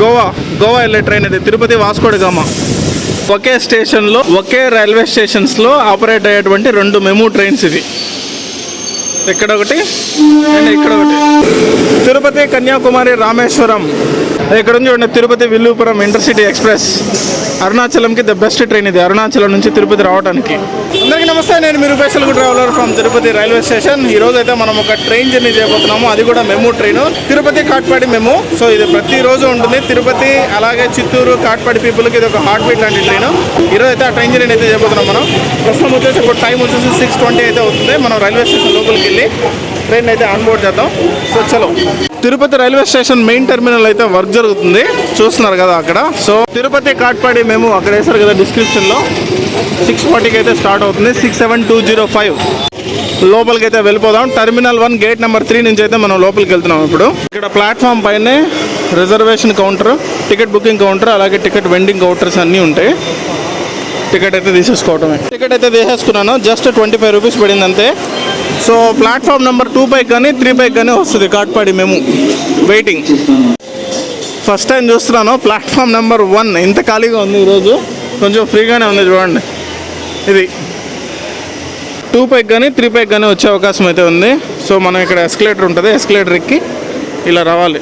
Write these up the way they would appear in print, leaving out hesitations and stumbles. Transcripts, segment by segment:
గోవా వెళ్ళే ట్రైన్ ఇది, Tirupati Vasco da Gama. ఒకే స్టేషన్లో ఒకే రైల్వే స్టేషన్స్లో ఆపరేట్ అయ్యేటువంటి 2 మెమూ ట్రైన్స్ ఇవి. ఇక్కడ ఒకటి అండ్ ఇక్కడ ఒకటి. తిరుపతి కన్యాకుమారి రామేశ్వరం ఇక్కడ నుంచి చూడండి. తిరుపతి విల్లుపురం ఇంటర్సిటీ ఎక్స్ప్రెస్ అరుణాచలంకి ద బెస్ట్ ట్రైన్ ఇది, అరుణాచలం నుంచి తిరుపతి రావడానికి. అందరికీ నమస్తే, నేను మీరు special traveller from Tirupati railway station. ఈ రోజు అయితే మనం ఒక ట్రైన్ జర్నీ చేయబోతున్నాము, అది కూడా MEMU train, Tirupati Katpadi MEMU. So ఇది ప్రతిరోజు ఉంటుంది. తిరుపతి అలాగే చిత్తూరు కాట్పాడి పీపుల్కి ఇది ఒక హార్ట్ బీట్ లాంటి ట్రైన్. ఈరోజు అయితే ఆ ట్రైన్ జర్నీ అయితే చేయబోతున్నాం మనం. ప్రస్తుతం వచ్చేసి ఇప్పుడు టైం వచ్చేసి 6:20 అయితే అవుతుంది. మనం రైల్వే స్టేషన్ లోపలికి వెళ్ళి ట్రైన్ అయితే ఆన్ బోర్డ్ చేద్దాం. సో చలో, Tirupati railway station main terminal అయితే వర్క్ జరుగుతుంది, చూస్తున్నారు కదా అక్కడ. సో తిరుపతి కాట్పాడి మేము అక్కడ వేసారు కదా డిస్క్రిప్షన్లో. 6:40కి అయితే స్టార్ట్ అవుతుంది. 67205 లోపలికి అయితే వెళ్ళిపోదాం. టెర్మినల్ 1 గేట్ నెంబర్ 3 నుంచి అయితే మనం లోపలికి వెళ్తున్నాం. ఇప్పుడు ఇక్కడ ప్లాట్ఫామ్ పైనే reservation counter, ticket booking counter, అలాగే టికెట్ వెండింగ్ కౌంటర్స్ అన్నీ ఉంటాయి. టికెట్ అయితే తీసేసుకోవటమే. టికెట్ అయితే తీసేసుకున్నాను, జస్ట్ 25 రూపీస్ పడింది అంతే. సో ప్లాట్ఫామ్ నెంబర్ 2 పైకి కానీ 3 పైకి కానీ వస్తుంది కాట్పాడి మేము. వెయిటింగ్ ఫస్ట్ టైం చూస్తున్నాను. ప్లాట్ఫామ్ నెంబర్ 1 ఇంత ఖాళీగా ఉంది ఈరోజు, కొంచెం ఫ్రీగానే ఉంది చూడండి. ఇది 2 పైకి కానీ 3 పైకి కానీ వచ్చే అవకాశం అయితే ఉంది. సో మనం ఇక్కడ ఎస్కలేటర్ ఉంటుంది, ఎస్కలేటర్ ఎక్కి ఇలా రావాలి.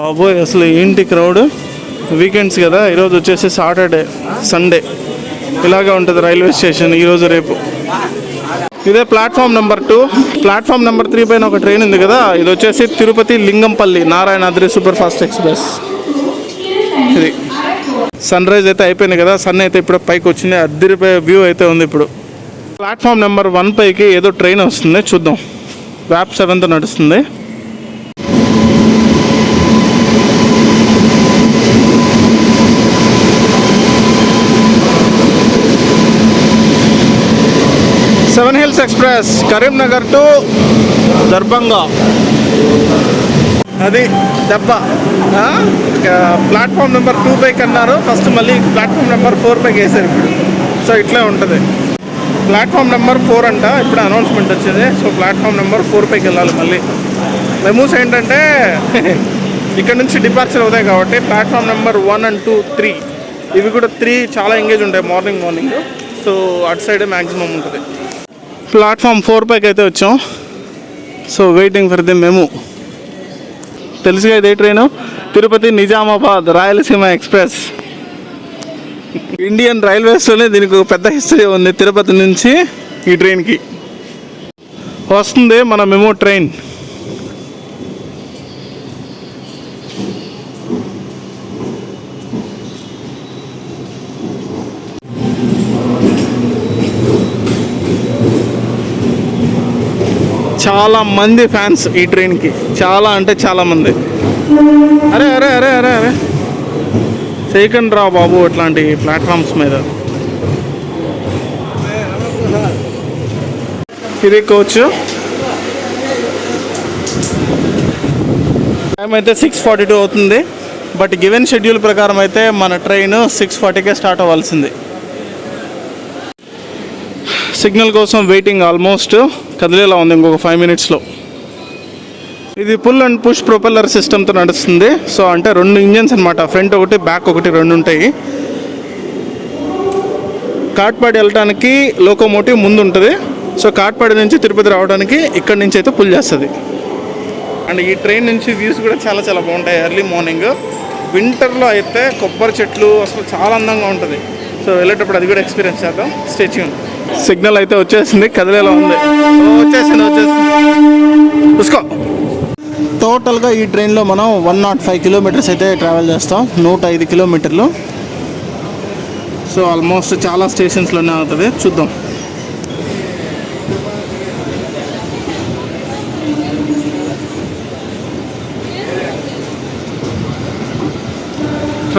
బాబోయ్ అసలు ఏంటి క్రౌడ్. వీకెండ్స్ కదా, ఈరోజు వచ్చేసి సాటర్డే సండే ఇలాగే ఉంటుంది రైల్వే స్టేషన్ ఈరోజు రేపు. ఇదే ప్లాట్ఫామ్ నెంబర్ 2. ప్లాట్ఫామ్ నెంబర్ 3 పైన ఒక ట్రైన్ ఉంది కదా, ఇది వచ్చేసి Tirupati Lingampalli Narayanadri super fast express. ఇది సన్ రైజ్ అయితే అయిపోయింది కదా, సన్ అయితే ఇప్పుడు పైకి వచ్చింది, అద్దరిపోయే వ్యూ అయితే ఉంది ఇప్పుడు. ప్లాట్ఫామ్ నెంబర్ 1 పైకి ఏదో ట్రైన్ వస్తుంది, చూద్దాం. వ్యాప్ 7తో నడుస్తుంది. Seven hills express Karimnagar to Darbhanga. అది దెబ్బ. ప్లాట్ఫామ్ నెంబర్ 2 పైకి అన్నారు ఫస్ట్, మళ్ళీ ప్లాట్ఫామ్ నెంబర్ 4 పైకి వేసారు ఇప్పుడు. సో ఇట్లా ఉంటుంది. ప్లాట్ఫామ్ నెంబర్ 4 అంట, ఇప్పుడు అనౌన్స్మెంట్ వచ్చింది. సో ప్లాట్ఫామ్ నెంబర్ 4 పైకి వెళ్ళాలి మళ్ళీ. మెమూస్ ఏంటంటే ఇక్కడ నుంచి డిపార్చర్ అవుతాయి కాబట్టి ప్లాట్ఫామ్ నెంబర్ 1 and 2, 3 ఇవి కూడా 3 చాలా ఎంగేజ్ ఉంటాయి మార్నింగ్. సో అటు సైడే మ్యాక్సిమం ఉంటుంది. ప్లాట్ఫామ్ 4 పైకి అయితే వచ్చాం. So waiting for the MEMU. తెలుసుగా ఇదే train, Tirupati Nizamabad Rayalaseema express. Indian రైల్వేస్లోనే దీనికి ఒక పెద్ద హిస్టరీ ఉంది. తిరుపతి నుంచి ఈ ట్రైన్కి వస్తుంది మన మెమూ ట్రైన్. చాలా మంది ఫ్యాన్స్ ఈ ట్రైన్కి, చాలా అంటే చాలా మంది. అరే అరే అరే అరే అరే చేయకండి రా బాబు ఇట్లాంటి ప్లాట్ఫామ్స్ మీద. ఇది కోచ్. టైం అయితే 6:42 అవుతుంది. బట్ గివెన్ షెడ్యూల్ ప్రకారం అయితే మన ట్రైన్ 6:40కే స్టార్ట్ అవ్వాల్సింది. సిగ్నల్ కోసం వెయిటింగ్, ఆల్మోస్ట్ కదిలేలా ఉంది ఇంకొక 5 మినిట్స్లో. ఇది పుల్ అండ్ పుష్ ప్రొపెల్లర్ సిస్టమ్తో నడుస్తుంది. సో అంటే 2 ఇంజన్స్ అనమాట, ఫ్రంట్ ఒకటి బ్యాక్ ఒకటి 2 ఉంటాయి. కాట్పాడి వెళ్ళడానికి లోకోమోటివ్ ముందు ఉంటుంది. సో కాట్పాడి నుంచి తిరుపతి రావడానికి ఇక్కడ నుంచి అయితే పుల్ చేస్తుంది. అండ్ ఈ ట్రైన్ నుంచి వ్యూస్ కూడా చాలా చాలా బాగుంటాయి ఎర్లీ మార్నింగ్. వింటర్లో అయితే కొబ్బరి చెట్లు అసలు చాలా అందంగా ఉంటుంది. సో వెళ్ళేటప్పుడు అది కూడా ఎక్స్పీరియన్స్ చేద్దాం. Stay tune. సిగ్నల్ అయితే వచ్చేసింది, కదిలేలా ఉంది. వచ్చేసింది చూసుకో. టోటల్గా ఈ ట్రైన్లో మనం 105 కిలోమీటర్స్ అయితే ట్రావెల్ చేస్తాం, 105 కిలోమీటర్లు. సో ఆల్మోస్ట్ చాలా స్టేషన్స్లోనే అవుతుంది, చూద్దాం.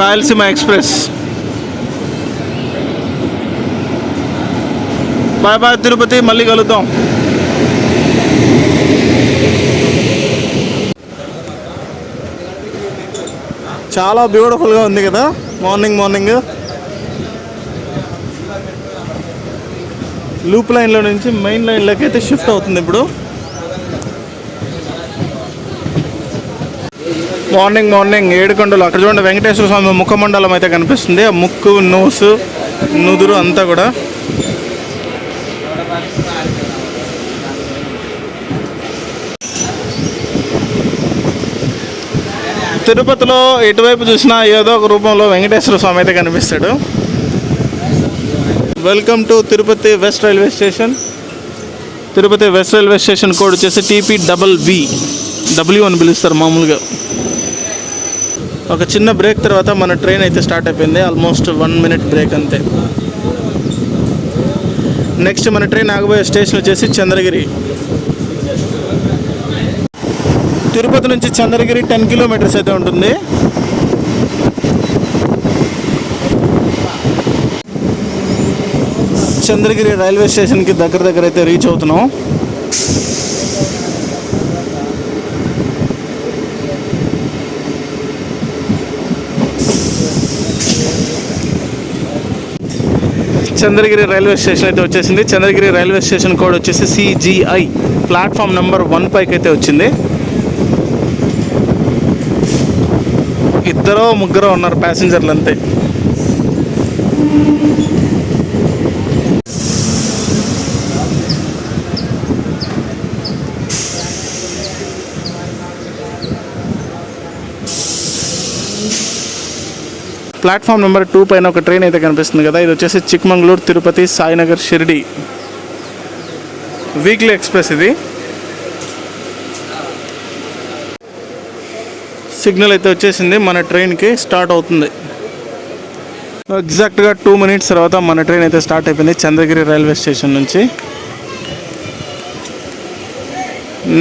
Rayalaseema express. Bye bye Tirupati, మళ్ళీ కలుద్దాం. చాలా బ్యూటిఫుల్గా ఉంది కదా మార్నింగ్. లూప్ లైన్లో నుంచి మెయిన్ లైన్లోకి అయితే షిఫ్ట్ అవుతుంది ఇప్పుడు. మార్నింగ్ 7 గంటలు అక్కడ చూడండి వెంకటేశ్వర స్వామి ముఖమండలం అయితే కనిపిస్తుంది. ఆ ముక్కు, నోసు, నుదురు అంతా కూడా. తిరుపతిలో ఎటువైపు చూసినా ఏదో ఒక రూపంలో వెంకటేశ్వర స్వామి అయితే కనిపిస్తాడు. Welcome to Tirupati west railway station. Tirupati west railway station code వచ్చేసి TPVV అని పిలుస్తారు మామూలుగా. ఒక చిన్న బ్రేక్ తర్వాత మన ట్రైన్ అయితే స్టార్ట్ అయిపోయింది. ఆల్మోస్ట్ 1 మినిట్ బ్రేక్ అంతే. నెక్స్ట్ మన ట్రైన్ ఆగబోయే స్టేషన్ వచ్చేసి చంద్రగిరి. తిరుపతి నుంచి చంద్రగిరి 10 కిలోమీటర్స్ అయితే ఉంటుంది. చంద్రగిరి రైల్వే స్టేషన్కి దగ్గర అయితే రీచ్ అవుతున్నాం. చంద్రగిరి రైల్వే స్టేషన్ అయితే వచ్చేసింది. చంద్రగిరి రైల్వే స్టేషన్ కోడ్ వచ్చేసి CGI. ప్లాట్ఫామ్ నెంబర్ 1 పైకి అయితే వచ్చింది. 2-3 ఉన్నారు ప్యాసింజర్లు అంతే. ప్లాట్ఫామ్ నెంబర్ 2 పైన ఒక ట్రైన్ అయితే కనిపిస్తుంది కదా, ఇది వచ్చేసి చిక్మంగళూరు, తిరుపతి, సాయినగర్, షిరిడి వీక్లీ ఎక్స్ప్రెస్. ఇది సిగ్నల్ అయితే వచ్చేసింది. మన ట్రైన్కి స్టార్ట్ అవుతుంది. ఎగ్జాక్ట్గా 2 మినిట్స్ తర్వాత మన ట్రైన్ అయితే స్టార్ట్ అయిపోయింది చంద్రగిరి రైల్వే స్టేషన్ నుంచి.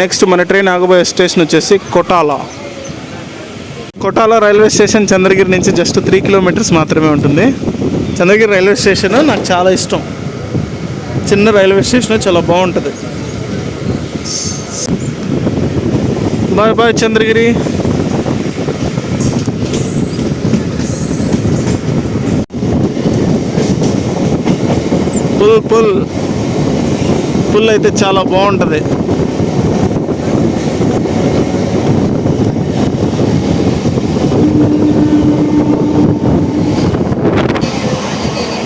నెక్స్ట్ మన ట్రైన్ ఆగబోయే స్టేషన్ వచ్చేసి కొటాల రైల్వే స్టేషన్ చంద్రగిరి నుంచి జస్ట్ 3 కిలోమీటర్స్ మాత్రమే ఉంటుంది. చంద్రగిరి రైల్వే స్టేషన్ నాకు చాలా ఇష్టం. చిన్న రైల్వే స్టేషన్ చాలా బాగుంటుంది. బాయ్ చంద్రగిరి. పుల్ అయితే చాలా బాగుంటుంది.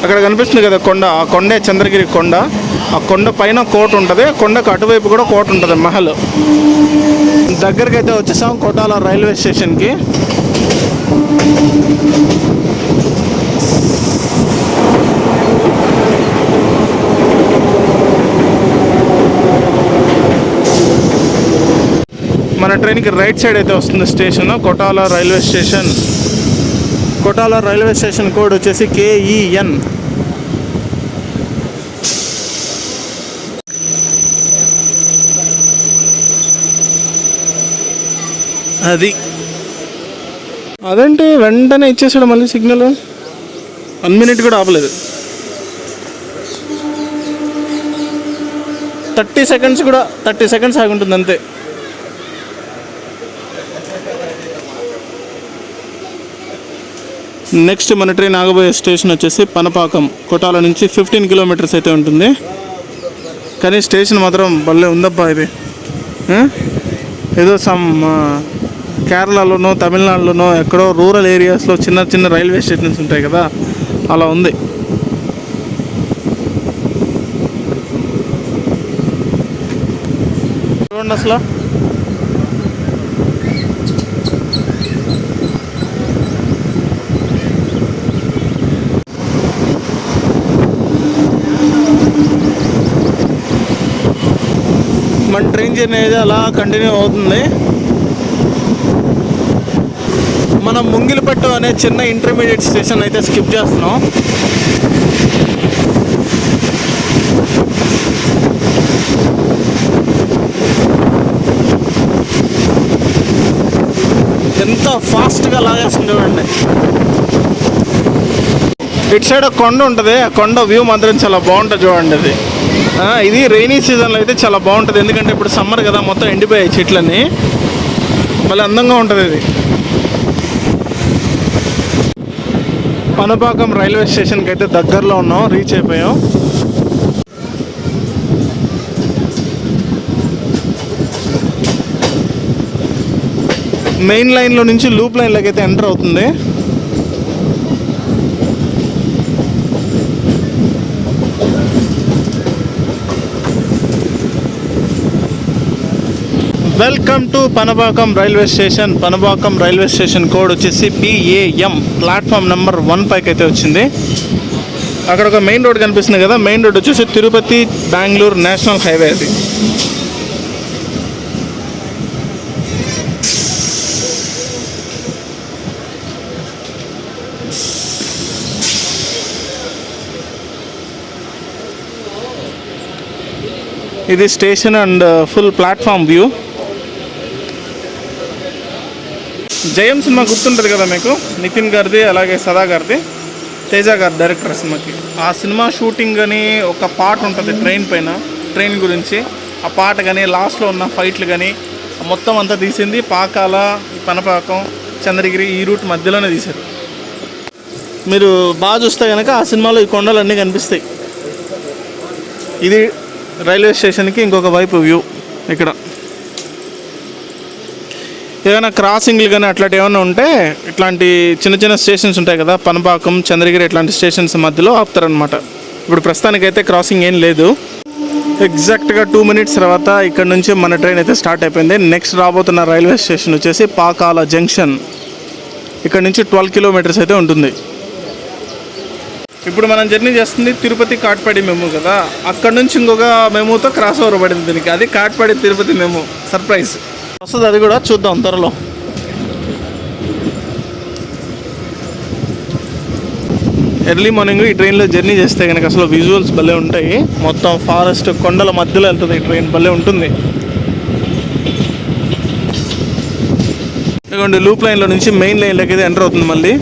అక్కడ కనిపిస్తుంది కదా కొండ, ఆ కొండే చంద్రగిరి కొండ. ఆ కొండ పైన కోట ఉంటుంది, కొండకు అటువైపు కూడా కోట ఉంటుంది, మహల్. దగ్గరికి అయితే వచ్చేసాం కొటాల రైల్వే స్టేషన్కి. మన ట్రైన్కి రైట్ సైడ్ అయితే వస్తుంది station, Kotala railway station. Kotala railway station code వచ్చేసి KEN. అదేంటి వెంటనే ఇచ్చేసాడు మళ్ళీ సిగ్నల్. 1 మినిట్ కూడా ఆపలేదు. 30 సెకండ్స్ ఆగి ఉంటుంది అంతే. నెక్స్ట్ మన ట్రైన్ ఆగబోయే స్టేషన్ వచ్చేసి పనపాకం. కొటాల నుంచి 15 కిలోమీటర్స్ అయితే ఉంటుంది. కానీ స్టేషన్ మాత్రం భలే ఉందబ్బా. ఇది ఏదో కేరళలోనో తమిళనాడులోనో ఎక్కడో రూరల్ ఏరియాస్లో చిన్న రైల్వే స్టేషన్స్ ఉంటాయి కదా, అలా ఉంది. చూడండి అసలు. మన ట్రైన్ జర్నీ అయితే అలా కంటిన్యూ అవుతుంది. మనం ముంగిలిపట్టు అనే చిన్న ఇంటర్మీడియట్ స్టేషన్ అయితే స్కిప్ చేస్తున్నాం. ఎంత ఫాస్ట్గా లాగేస్తుంది చూడండి. ఇటు సైడ్ ఒక కొండ ఉంటుంది, ఆ కొండ వ్యూ మాత్రం చాలా బాగుంటుంది చూడండి. ఇది రైనీ సీజన్లో అయితే చాలా బాగుంటుంది, ఎందుకంటే ఇప్పుడు సమ్మర్ కదా, మొత్తం ఎండిపోయాయి చెట్లన్నీ. మళ్ళీ అందంగా ఉంటుంది ఇది. పనపాకం రైల్వే స్టేషన్కి అయితే దగ్గరలో ఉన్నాం, రీచ్ అయిపోయాం. మెయిన్ లైన్లో నుంచి లూప్ లైన్లోకి అయితే ఎంటర్ అవుతుంది. Welcome to Panabakam railway station. Panabakam railway station code వచ్చేసి PAM. ప్లాట్ఫామ్ నెంబర్ 1 పైకి అయితే వచ్చింది. అక్కడ ఒక మెయిన్ రోడ్ కనిపిస్తుంది కదా, మెయిన్ రోడ్ వచ్చేసి తిరుపతి బెంగళూరు నేషనల్ హైవే. అది ఇది station and full platform view. జయం సినిమా గుర్తుంటుంది కదా మీకు, నితిన్ గారిది అలాగే సదా గారిది, తేజ గారి డైరెక్టర్ సినిమాకి. ఆ సినిమా షూటింగ్ కానీ ఒక పాట ఉంటుంది ట్రైన్ పైన, ట్రైన్ గురించి ఆ పాట కానీ లాస్ట్లో ఉన్న ఫైట్లు కానీ మొత్తం అంతా తీసింది పాకాల, పనపాకం, చంద్రగిరి ఈ రూట్ మధ్యలోనే తీశారు. మీరు బాగా చూస్తే కనుక ఆ సినిమాలో ఈ కొండలు అన్నీ కనిపిస్తాయి. ఇది రైల్వే స్టేషన్కి ఇంకొక వైపు వ్యూ. ఇక్కడ ఏదైనా క్రాసింగ్లు కానీ అట్లాంటి ఏమైనా ఉంటే ఇట్లాంటి చిన్న చిన్న స్టేషన్స్ ఉంటాయి కదా, పనపాకం, చంద్రగిరి ఇట్లాంటి స్టేషన్స్ మధ్యలో ఆపుతారనమాట. ఇప్పుడు ప్రస్తుతానికైతే క్రాసింగ్ ఏం లేదు. ఎగ్జాక్ట్గా 2 minutes తర్వాత ఇక్కడ నుంచి మన ట్రైన్ అయితే స్టార్ట్ అయిపోయింది. నెక్స్ట్ రాబోతున్న రైల్వే స్టేషన్ వచ్చేసి పాకాల జంక్షన్. ఇక్కడ నుంచి 12 kilometers అయితే ఉంటుంది. ఇప్పుడు మనం జర్నీ చేస్తుంది తిరుపతి కాట్పాడి మెమూ కదా, అక్కడ నుంచి ఇంకొక మెమూతో క్రాస్ ఓవర్ పడింది దీనికి. అది కాట్పాడి తిరుపతి మెమూ. సర్ప్రైజ్ వస్తుంది, అది కూడా చూద్దాం త్వరలో. ఎర్లీ మార్నింగ్ ఈ ట్రైన్లో జర్నీ చేస్తే కనుక అసలు విజువల్స్ భలే ఉంటాయి. మొత్తం ఫారెస్ట్ కొండల మధ్యలో వెళ్తుంది ఈ ట్రైన్, భలే ఉంటుంది. ఇదిగోండి లూప్ లైన్లో నుంచి మెయిన్ లైన్లోకి అయితే ఎంటర్ అవుతుంది మళ్ళీ.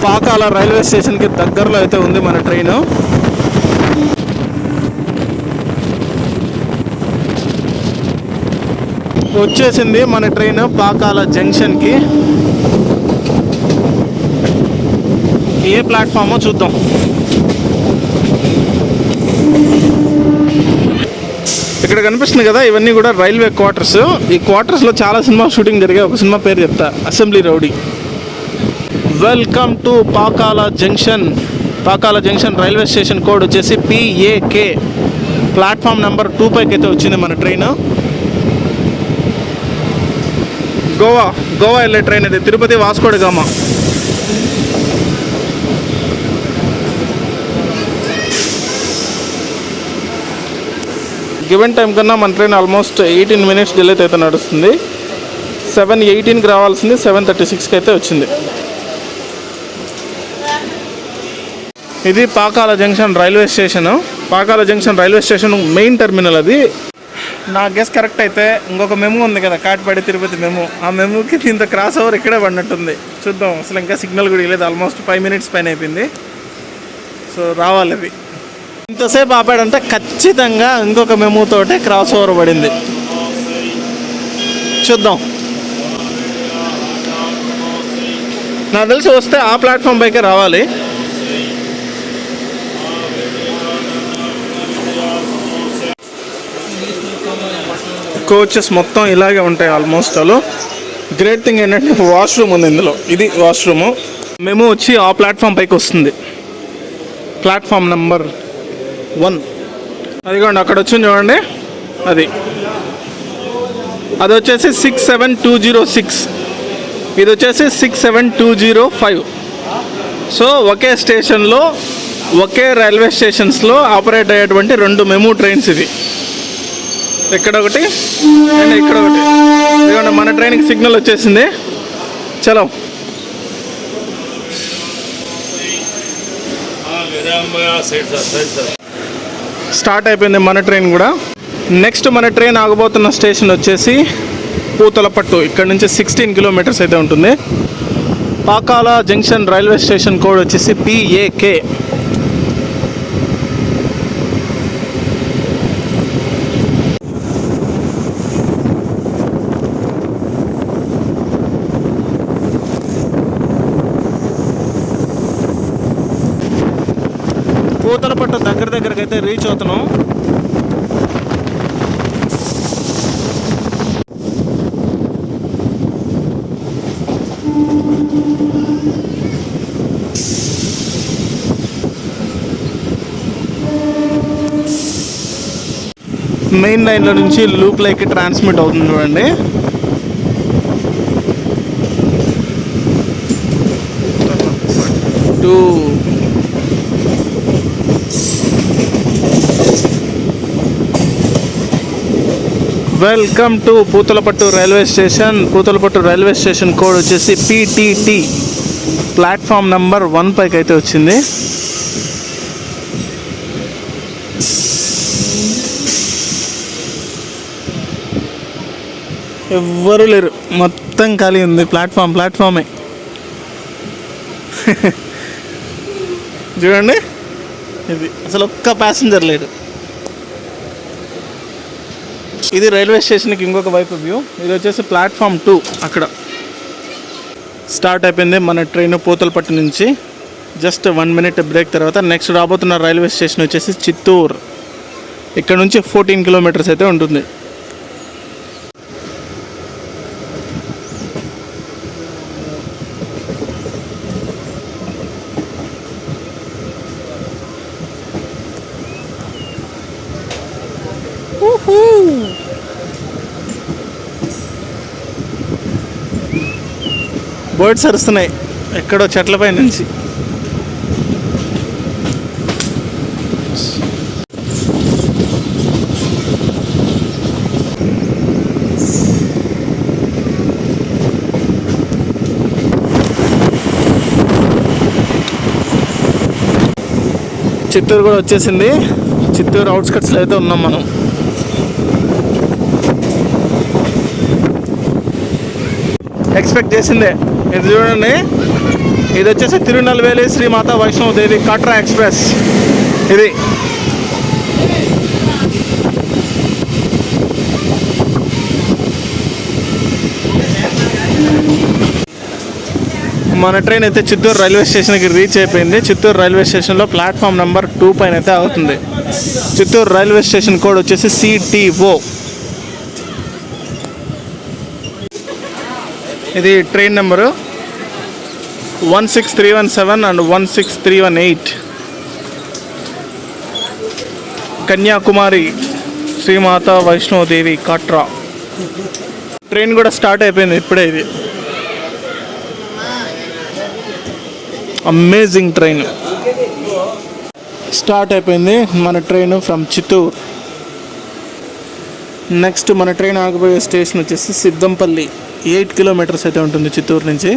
పాకాల రైల్వే స్టేషన్కి దగ్గరలో అయితే ఉంది మన ట్రైన్. వచ్చేసింది మన ట్రైన్ పాకాల జంక్షన్కి. ఏ ప్లాట్ఫామో చూద్దాం. ఇక్కడ కనిపిస్తుంది కదా, ఇవన్నీ కూడా రైల్వే క్వార్టర్స్. ఈ క్వార్టర్స్లో చాలా సినిమా షూటింగ్ జరిగాయి. ఒక సినిమా పేరు చెప్తా, assembly rowdy. Welcome to Pakala junction. Pakala junction railway station code వచ్చేసి PAK. ప్లాట్ఫామ్ నెంబర్ 2 పైకి అయితే వచ్చింది మన ట్రైన్. గోవా వెళ్ళే ట్రైన్ అయితే Tirupati Vasco da Gama. Given time కన్నా మన ట్రైన్ ఆల్మోస్ట్ 18 minutes డిలే అయితే నడుస్తుంది. 7:18కి రావాల్సింది 7:36కి అయితే వచ్చింది. ఇది Pakala junction railway station. Pakala junction railway station main terminal. అది నా గెస్ కరెక్ట్ అయితే ఇంకొక మెమూ ఉంది కదా, కాట్పాడి తిరుపతి మెమూ. ఆ మెమూకి దీంతో క్రాస్ ఓవర్ ఇక్కడే పడినట్టుంది. చూద్దాం. అసలు ఇంకా సిగ్నల్ కూడా లేదు. ఆల్మోస్ట్ 5 minutes పైన అయిపోయింది. సో రావాలి అది. ఇంతసేపు ఆపాడంటే ఖచ్చితంగా ఇంకొక మెమూతోటే క్రాస్ ఓవర్ పడింది. చూద్దాం. నాకు తెలిసి వస్తే ఆ ప్లాట్ఫామ్ పైకే రావాలి. కోచెస్ మొత్తం ఇలాగే ఉంటాయి ఆల్మోస్ట్. అలా గ్రేట్ థింగ్ ఏంటంటే వాష్రూమ్ ఉంది ఇందులో. ఇది వాష్రూము. మేము వచ్చి ఆ ప్లాట్ఫామ్ పైకి వస్తుంది, ప్లాట్ఫామ్ నెంబర్ 1. అదిగోండి అక్కడ వచ్చింది చూడండి, అది వచ్చేసి 67206. ఇది వచ్చేసి 67205. సో ఒకే స్టేషన్లో ఒకే రైల్వే స్టేషన్స్లో ఆపరేట్ అయ్యేటువంటి 2 మెమూ ట్రైన్స్. ఇది ఇక్కడ ఒకటి అండ్ ఇక్కడ ఒకటి. ఇదిగోండి మన ట్రైన్కి సిగ్నల్ వచ్చేసింది. చలో స్టార్ట్ అయిపోయింది మన ట్రైన్ కూడా. నెక్స్ట్ మన ట్రైన్ ఆగబోతున్న స్టేషన్ వచ్చేసి పూతలపట్టు. ఇక్కడ నుంచి 16 kilometers అయితే ఉంటుంది. Pakala junction railway station code వచ్చేసి PAK. కూడా దగ్గరికి అయితే రీచ్ అవుతున్నాం. మెయిన్ లైన్లో నుంచి లూప్ లైక్ ట్రాన్స్మిట్ అవుతుంది చూడండి. Welcome to Puthalapattu railway station. Puthalapattu railway station code వచ్చేసి PTT. ప్లాట్ఫామ్ నెంబర్ 1 పైకి అయితే వచ్చింది. ఎవ్వరూ లేరు, మొత్తం ఖాళీ ఉంది. ప్లాట్ఫామే చూడండి, ఇది అసలు ఒక్క ప్యాసింజర్ లేడు. ఇది రైల్వే స్టేషన్కి ఇంకొక వైపు వ్యూ. ఇది వచ్చేసి ప్లాట్ఫామ్ 2. అక్కడ స్టార్ట్ అయిపోయింది మన ట్రైన్ పూతలపట్టు నుంచి. జస్ట్ 1 minute బ్రేక్ తర్వాత నెక్స్ట్ రాబోతున్న రైల్వే స్టేషన్ వచ్చేసి చిత్తూరు. ఇక్కడ నుంచి 14 kilometers అయితే ఉంటుంది. బర్డ్స్ అరుస్తున్నాయి ఎక్కడో చెట్లపై నుంచి. చిత్తూరు కూడా వచ్చేసింది. చిత్తూరు అవుట్స్కట్స్లో అయితే ఉన్నాం మనం. ఎక్స్పెక్ట్ చేసిందే. ఇది చూడండి, ఇది వచ్చేసి తిరునల్వేలి శ్రీమాతా వైష్ణవదేవి కాట్రా ఎక్స్ప్రెస్. ఇది మన ట్రైన్ అయితే చిత్తూరు రైల్వే స్టేషన్కి రీచ్ అయిపోయింది. చిత్తూరు రైల్వే స్టేషన్లో ప్లాట్ఫామ్ నెంబర్ 2 పైన అయితే అవుతుంది. చిత్తూరు రైల్వే స్టేషన్ కోడ్ వచ్చేసి CTO. ఇది train number 16317 and 16318. Kanyakumari Shri Mata Vaishno Devi Katra. Train కూడా స్టార్ట్ అయిపోయింది ఇప్పుడే. ఇది అమేజింగ్ ట్రైన్ స్టార్ట్ అయిపోయింది మన ట్రైన్ ఫ్రమ్ చిత్తూరు. నెక్స్ట్ మన ట్రైన్ ఆగిపోయే స్టేషన్ వచ్చేసి సిద్దంపల్లి. 8 kilometers అయితే ఉంటుంది చిత్తూరు నుంచి.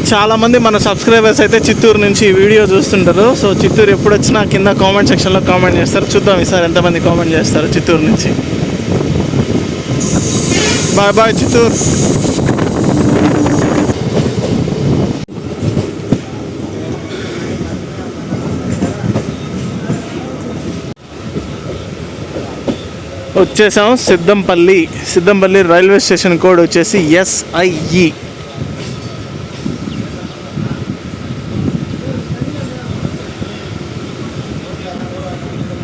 చాలామంది మన సబ్స్క్రైబర్స్ అయితే చిత్తూరు నుంచి వీడియో చూస్తుంటారు. సో చిత్తూరు ఎప్పుడు వచ్చినా కింద కామెంట్ సెక్షన్లో కామెంట్ చేస్తారు. చూద్దాం ఈసారి ఎంతమంది కామెంట్ చేస్తారు చిత్తూరు నుంచి. Bye bye Chittoor. వచ్చేసాం సిద్దంపల్లి రైల్వే స్టేషన్ కోడ్ వచ్చేసి SIE.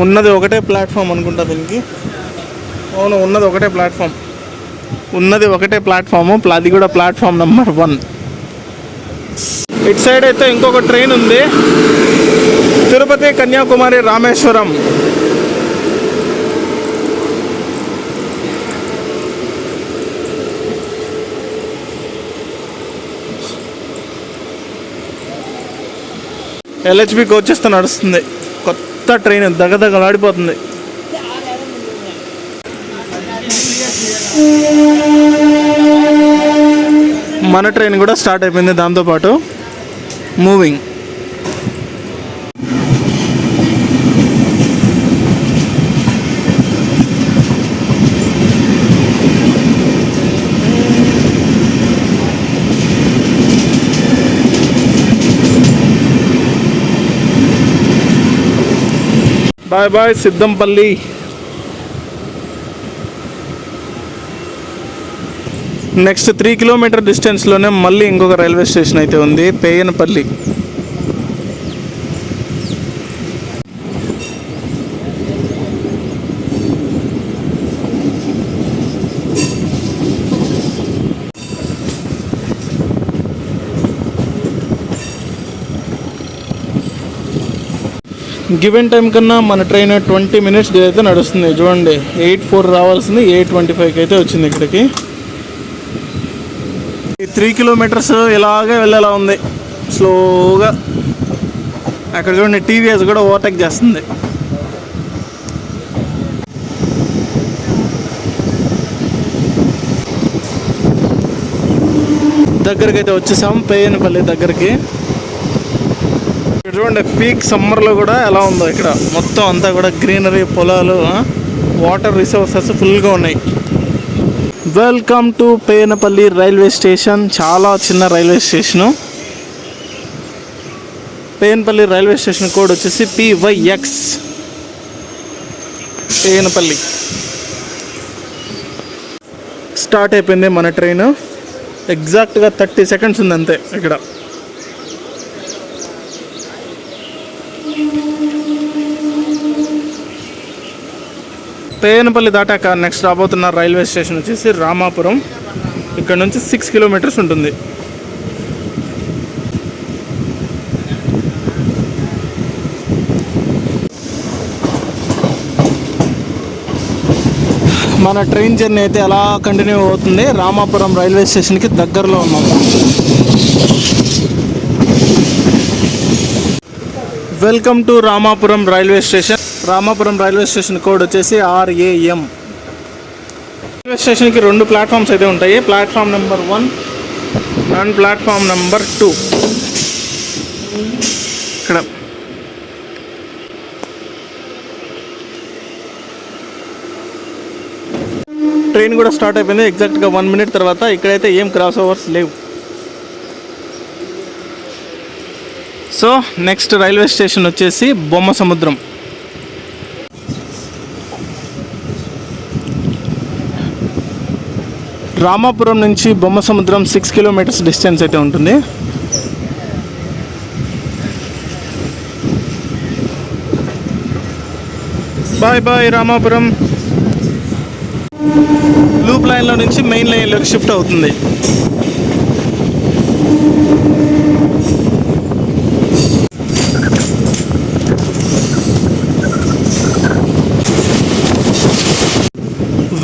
ఉన్నది ఒకటే ప్లాట్ఫామ్ అనుకుంటా దీనికి. అవును, ఉన్నది ఒకటే ప్లాట్ఫాము. అది కూడా ప్లాట్ఫామ్ నెంబర్ 1. ఇటు సైడ్ అయితే ఇంకొక ట్రైన్ ఉంది, తిరుపతి కన్యాకుమారి రామేశ్వరం. LHB కోచెస్తో నడుస్తుంది. కొత్త ట్రైన్ దగదగలాడిపోతుంది. మన ట్రైన్ కూడా స్టార్ట్ అయిపోయింది దాంతోపాటు. Moving. Bye bye Siddampalli. Next 3 kilometer డిస్టెన్స్లోనే మళ్ళీ ఇంకొక రైల్వే స్టేషన్ అయితే ఉంది, పేయనపల్లి. గివెన్ టైం కన్నా మన ట్రైన్ 20 minutes అయితే నడుస్తుంది. చూడండి 8:04 రావాల్సింది 8:25కి అయితే వచ్చింది ఇక్కడికి. ఈ 3 kilometers ఇలాగే వెళ్ళేలా ఉంది స్లోగా. అక్కడ చూడండి టీవీఎస్ కూడా ఓవర్టేక్ చేస్తుంది. దగ్గరికి అయితే వచ్చేసాం పేయనపల్లి దగ్గరికి. ఇక్కడ చూడండి పీక్ సమ్మర్లో కూడా ఎలా ఉందో ఇక్కడ మొత్తం అంతా కూడా గ్రీనరీ, పొలాలు, వాటర్ రిసోర్సెస్ ఫుల్గా ఉన్నాయి. Welcome to Peyanapalli railway station. చాలా చిన్న railway station. Peyanapalli railway station code వచ్చేసి PYX పేయనపల్లి. స్టార్ట్ అయిపోయింది మన ట్రైన్. ఎగ్జాక్ట్గా 30 seconds ఉంది అంతే ఇక్కడ. పేయనపల్లి దాటాక నెక్స్ట్ రాబోతున్న రైల్వే స్టేషన్ వచ్చేసి రామాపురం. ఇక్కడ నుంచి 6 kilometers ఉంటుంది. మన ట్రైన్ జర్నీ అయితే అలా కంటిన్యూ అవుతుంది. రామాపురం రైల్వే స్టేషన్కి దగ్గరలో ఉన్నాము. Welcome to Ramapuram railway station. Ramapuram railway station code వచ్చేసి RAM. రైల్వే స్టేషన్కి 2 ప్లాట్ఫామ్స్ అయితే ఉంటాయి. Platform number 1 and platform number 2. ఇక్కడ ట్రైన్ కూడా స్టార్ట్ అయిపోయింది. ఎగ్జాక్ట్గా 1 minute తర్వాత. ఇక్కడైతే ఏం క్రాస్ ఓవర్స్ లేవు. సో నెక్స్ట్ రైల్వే స్టేషన్ వచ్చేసి బొమ్మసముద్రం. రామాపురం నుంచి బొమ్మసముద్రం 6 kilometers డిస్టెన్స్ అయితే ఉంటుంది. Bye bye Ramapuram. లూప్ లైన్లో నుంచి మెయిన్ లైన్లోకి షిఫ్ట్ అవుతుంది.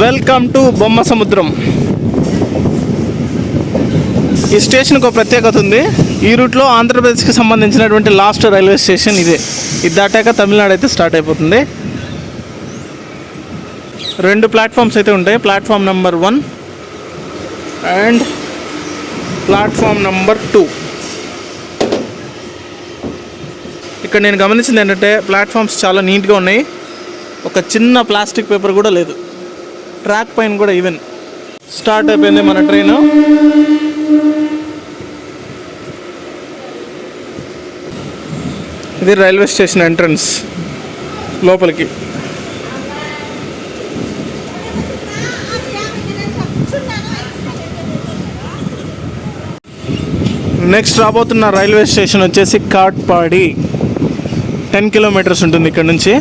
Welcome to Bommasamudram. ఈ స్టేషన్కి ఒక ప్రత్యేకత ఉంది. ఈ రూట్లో ఆంధ్రప్రదేశ్కి సంబంధించినటువంటి లాస్ట్ రైల్వే స్టేషన్ ఇదే. ఇది దాటాక తమిళనాడు అయితే స్టార్ట్ అయిపోతుంది. 2 ప్లాట్ఫామ్స్ అయితే ఉంటాయి. Platform number 1 and platform number 2. ఇక్కడ నేను గమనించింది ఏంటంటే ప్లాట్ఫామ్స్ చాలా నీట్గా ఉన్నాయి. ఒక చిన్న ప్లాస్టిక్ పేపర్ కూడా లేదు. ట్రాక్ పైన కూడా ఈవెన్. స్టార్ట్ అయిపోయింది మన ట్రైన్. ఇది రైల్వే స్టేషన్ ఎంట్రన్స్ లోపలికి. నెక్స్ట్ రాబోతున్న రైల్వే స్టేషన్ వచ్చేసి కాట్పాడి. 10 kilometers ఉంటుంది ఇక్కడ నుంచి.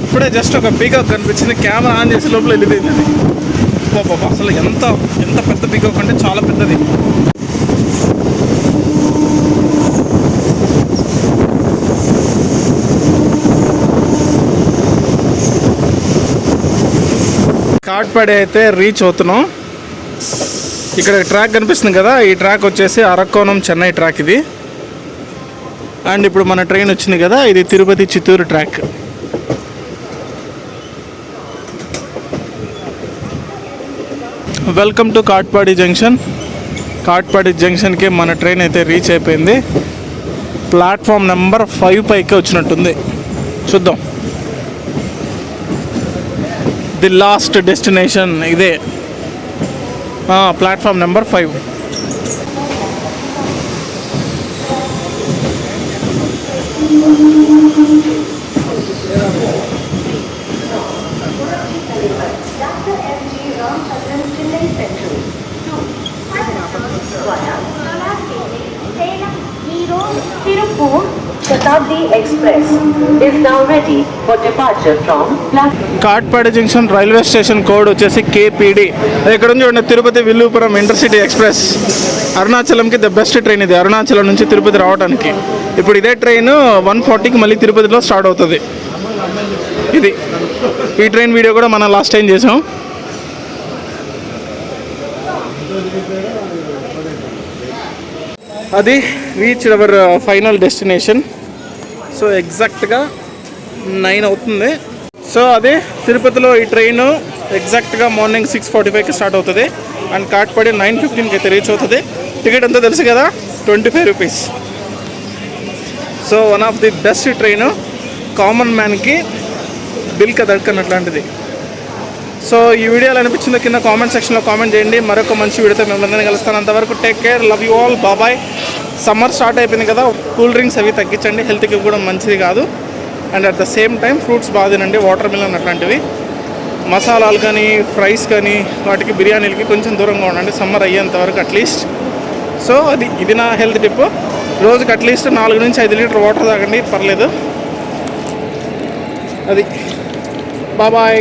ఇప్పుడే జస్ట్ ఒక పీకాక్ కనిపించింది. కెమెరా ఆన్ చేసి లోపల వెళ్ళిపోయింది అది. అసలు ఎంత పెద్ద పీకాక్ అంటే చాలా పెద్దది. కాట్పాడి అయితే రీచ్ అవుతున్నాం. ఇక్కడ ట్రాక్ కనిపిస్తుంది కదా, ఈ ట్రాక్ వచ్చేసి అరక్కోణం చెన్నై ట్రాక్ ఇది. అండ్ ఇప్పుడు మన ట్రైన్ వచ్చింది కదా, ఇది Tirupati Chittoor track. Welcome to Katpadi junction. Katpadi జంక్షన్కి మన ట్రైన్ అయితే రీచ్ అయిపోయింది. ప్లాట్ఫామ్ నెంబర్ 5 పైకి వచ్చినట్టుంది. చూద్దాం. ది లాస్ట్ డెస్టినేషన్ ఇదే, platform number 5. Shatabdi Express is now ready for departure from platform. Katpadi junction railway station code వచ్చేసి KPD. ఇక్కడ నుంచి చూడండి తిరుపతి విల్లుపురం ఇంటర్సిటీ ఎక్స్ప్రెస్. అరుణాచలంకి ద బెస్ట్ ట్రైన్ ఇది, అరుణాచలం నుంచి తిరుపతి రావడానికి. ఇప్పుడు ఇదే ట్రైన్ 140కి మళ్ళీ తిరుపతిలో స్టార్ట్ అవుతుంది. ఇది ఈ ట్రైన్ వీడియో కూడా మనం లాస్ట్ టైం చేసాం. అది reach our final destination. So ఎగ్జాక్ట్గా 9 అవుతుంది. సో అదే తిరుపతిలో ఈ ట్రైన్ ఎగ్జాక్ట్గా మార్నింగ్ 6:45కి స్టార్ట్ అవుతుంది అండ్ కాట్పాడి 9:15కి అయితే రీచ్ అవుతుంది. టికెట్ ఎంతో తెలుసు కదా, 25 rupees. So one of the best train, common మ్యాన్కి దిల్ కా ధడ్కన్ అట్లాంటిది. సో ఈ వీడియోలో అనిపించిందో కింద కామెంట్ సెక్షన్లో కామెంట్ చేయండి. మరొక మంచి వీడియోతో మిమ్మల్ని కలుస్తాను. అంతవరకు take care, love you all, బాబాయ్. సమ్మర్ స్టార్ట్ అయిపోయింది కదా, కూల్ డ్రింక్స్ అవి తగ్గించండి, హెల్త్కి కూడా మంచిది కాదు. And at the same time fruits బాగా తినండి, వాటర్ మిలన్ అట్లాంటివి. మసాలాలు కానీ ఫ్రైస్ కానీ వాటికి బిర్యానీలకి కొంచెం దూరంగా ఉండండి సమ్మర్ అయ్యేంత వరకు అట్లీస్ట్. సో ఇది నా హెల్త్ టిప్. రోజుకి అట్లీస్ట్ 4 నుంచి 5 లీటర్ వాటర్ తాగండి, పర్లేదు. అది బాబాయ్.